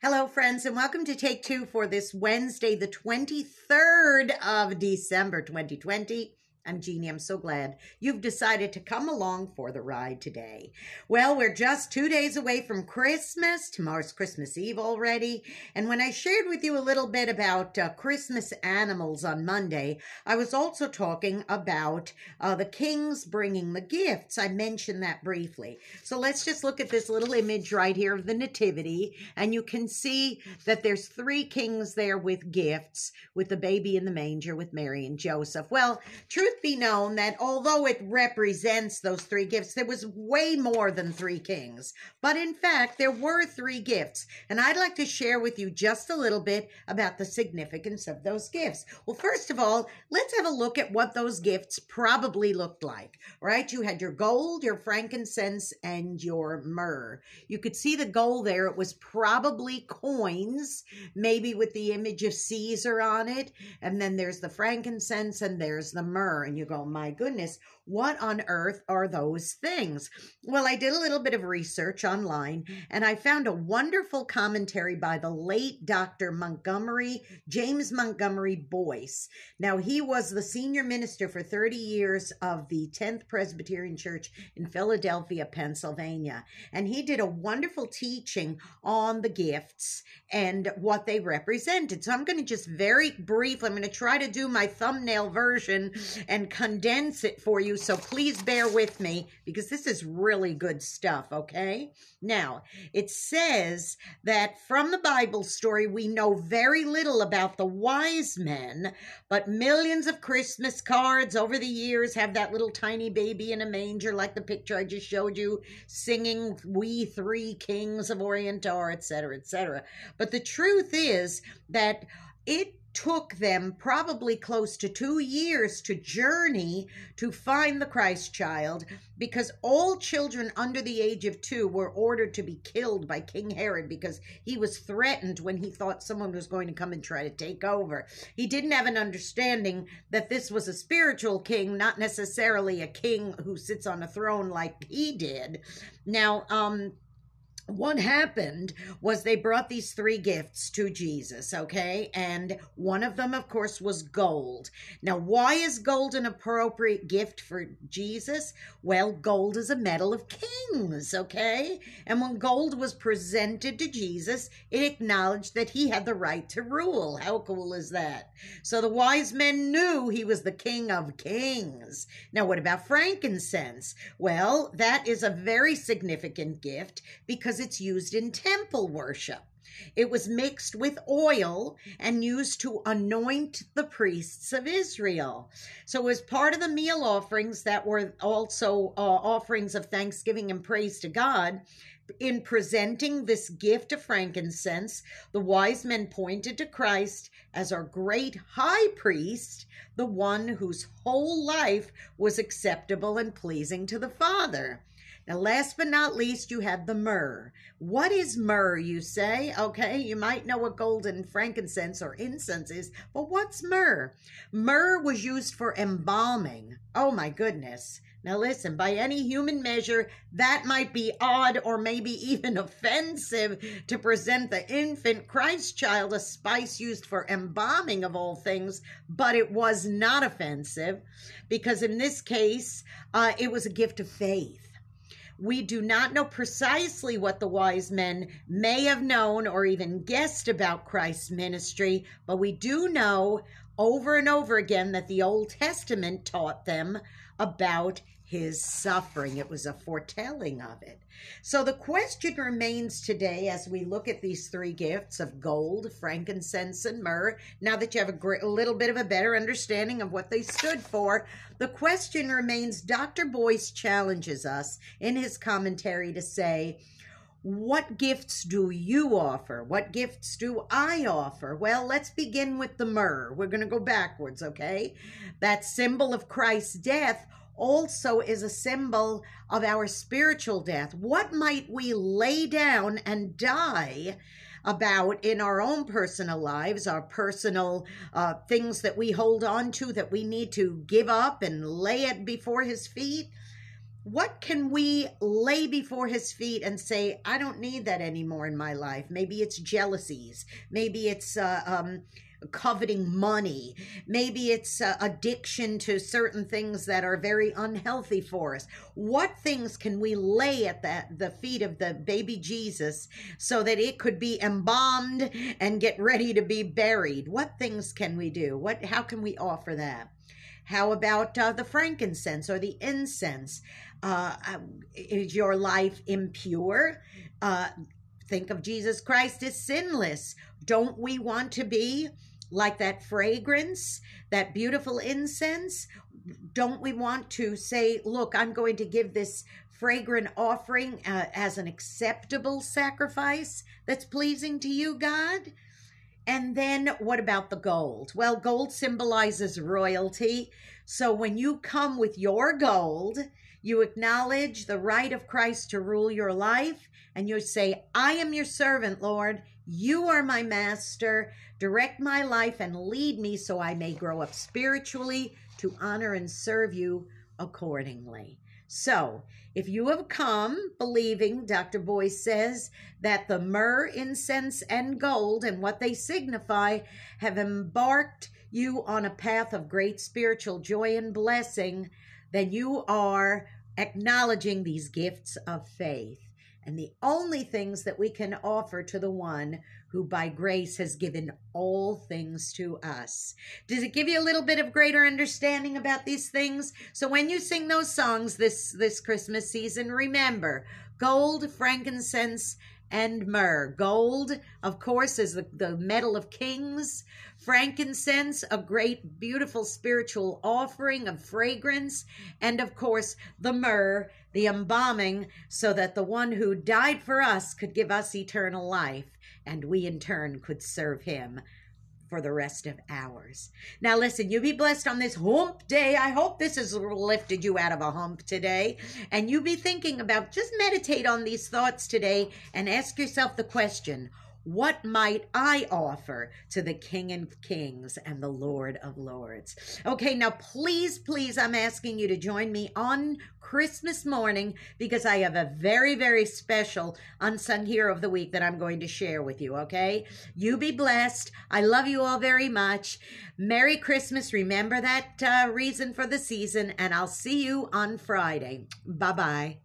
Hello, friends, and welcome to Take Two for this Wednesday, the 23rd of December, 2020. I'm Jeannie. I'm so glad you've decided to come along for the ride today. Well, we're just 2 days away from Christmas. Tomorrow's Christmas Eve already. And when I shared with you a little bit about Christmas animals on Monday, I was also talking about the kings bringing the gifts. I mentioned that briefly. So let's just look at this little image right here of the Nativity. And you can see that there's 3 kings there with gifts, with the baby in the manger, with Mary and Joseph. Well, truth be known that although it represents those 3 gifts, there was way more than 3 kings. But in fact, there were 3 gifts. And I'd like to share with you just a little bit about the significance of those gifts. Well, first of all, let's have a look at what those gifts probably looked like, right? You had your gold, your frankincense, and your myrrh. You could see the gold there. It was probably coins, maybe with the image of Caesar on it. And then there's the frankincense and there's the myrrh. And you go, my goodness, what on earth are those things? Well, I did a little bit of research online and I found a wonderful commentary by the late Dr. James Montgomery Boyce. Now, he was the senior minister for 30 years of the 10th Presbyterian Church in Philadelphia, Pennsylvania. And he did a wonderful teaching on the gifts and what they represented. So I'm going to just very briefly, I'm going to try to do my thumbnail version and condense it for you. So please bear with me because this is really good stuff, okay? Now, it says that from the Bible story, we know very little about the wise men, but millions of Christmas cards over the years have that little tiny baby in a manger, like the picture I just showed you, singing "We Three Kings of Orient Are," etc., etc. But the truth is that it took them probably close to 2 years to journey to find the Christ child, because all children under the age of 2 were ordered to be killed by King Herod because he was threatened when he thought someone was going to come and try to take over. He didn't have an understanding that this was a spiritual king, not necessarily a king who sits on a throne like he did. Now, what happened was they brought these 3 gifts to Jesus, okay? And one of them, of course, was gold. Now, why is gold an appropriate gift for Jesus? Well, gold is a metal of kings, okay? And when gold was presented to Jesus, it acknowledged that he had the right to rule. How cool is that? So the wise men knew he was the King of Kings. Now, what about frankincense? Well, that is a very significant gift because it's used in temple worship. It was mixed with oil and used to anoint the priests of Israel. So it was part of the meal offerings that were also offerings of thanksgiving and praise to God. In presenting this gift of frankincense, the wise men pointed to Christ as our great high priest, the one whose whole life was acceptable and pleasing to the Father. Now, last but not least, you have the myrrh. What is myrrh, you say? Okay, you might know what gold and frankincense or incense is, but what's myrrh? Myrrh was used for embalming. Oh, my goodness. Now, listen, by any human measure, that might be odd or maybe even offensive to present the infant Christ child a spice used for embalming of all things, but it was not offensive because in this case, it was a gift of faith. We do not know precisely what the wise men may have known or even guessed about Christ's ministry, but we do know over and over again that the Old Testament taught them about his suffering. It was a foretelling of it. So the question remains today as we look at these 3 gifts of gold, frankincense, and myrrh, now that you have a little bit of a better understanding of what they stood for, the question remains, Dr. Boyce challenges us in his commentary to say, what gifts do you offer? What gifts do I offer? Well, let's begin with the myrrh. We're going to go backwards, okay? That symbol of Christ's death also is a symbol of our spiritual death. What might we lay down and die about in our own personal lives, our personal things that we hold on to that we need to give up and lay it before his feet? what can we lay before his feet and say, I don't need that anymore in my life? Maybe it's jealousies. Maybe it's coveting money. Maybe it's addiction to certain things that are very unhealthy for us. What things can we lay at the feet of the baby Jesus so that it could be embalmed and get ready to be buried? What things can we do? How can we offer that? How about the frankincense or the incense? Is your life impure? Think of Jesus Christ as sinless. Don't we want to be like that fragrance, that beautiful incense? Don't we want to say, look, I'm going to give this fragrant offering as an acceptable sacrifice that's pleasing to you, God? And then what about the gold? Well, gold symbolizes royalty. So when you come with your gold, you acknowledge the right of Christ to rule your life, and you say, I am your servant, Lord. You are my master. Direct my life and lead me so I may grow up spiritually to honor and serve you accordingly. So if you have come believing, Dr. Boyce says, that the myrrh, incense, and gold and what they signify have embarked you on a path of great spiritual joy and blessing, then you are acknowledging these gifts of faith and the only things that we can offer to the one who by grace has given all things to us. Does it give you a little bit of greater understanding about these things? So when you sing those songs this Christmas season, remember gold, frankincense, and myrrh. Gold, of course, is the metal of kings. Frankincense, a great, beautiful spiritual offering of fragrance. And of course, the myrrh, the embalming, so that the one who died for us could give us eternal life, and we in turn could serve him for the rest of ours. Now listen, you be blessed on this hump day. I hope this has lifted you out of a hump today. And you be thinking about, just meditate on these thoughts today and ask yourself the question, what might I offer to the King of Kings and the Lord of Lords? Okay, now please, please, I'm asking you to join me on Christmas morning because I have a very, very special Unsung Hero of the Week that I'm going to share with you, okay? You be blessed. I love you all very much. Merry Christmas. Remember that reason for the season, and I'll see you on Friday. Bye-bye.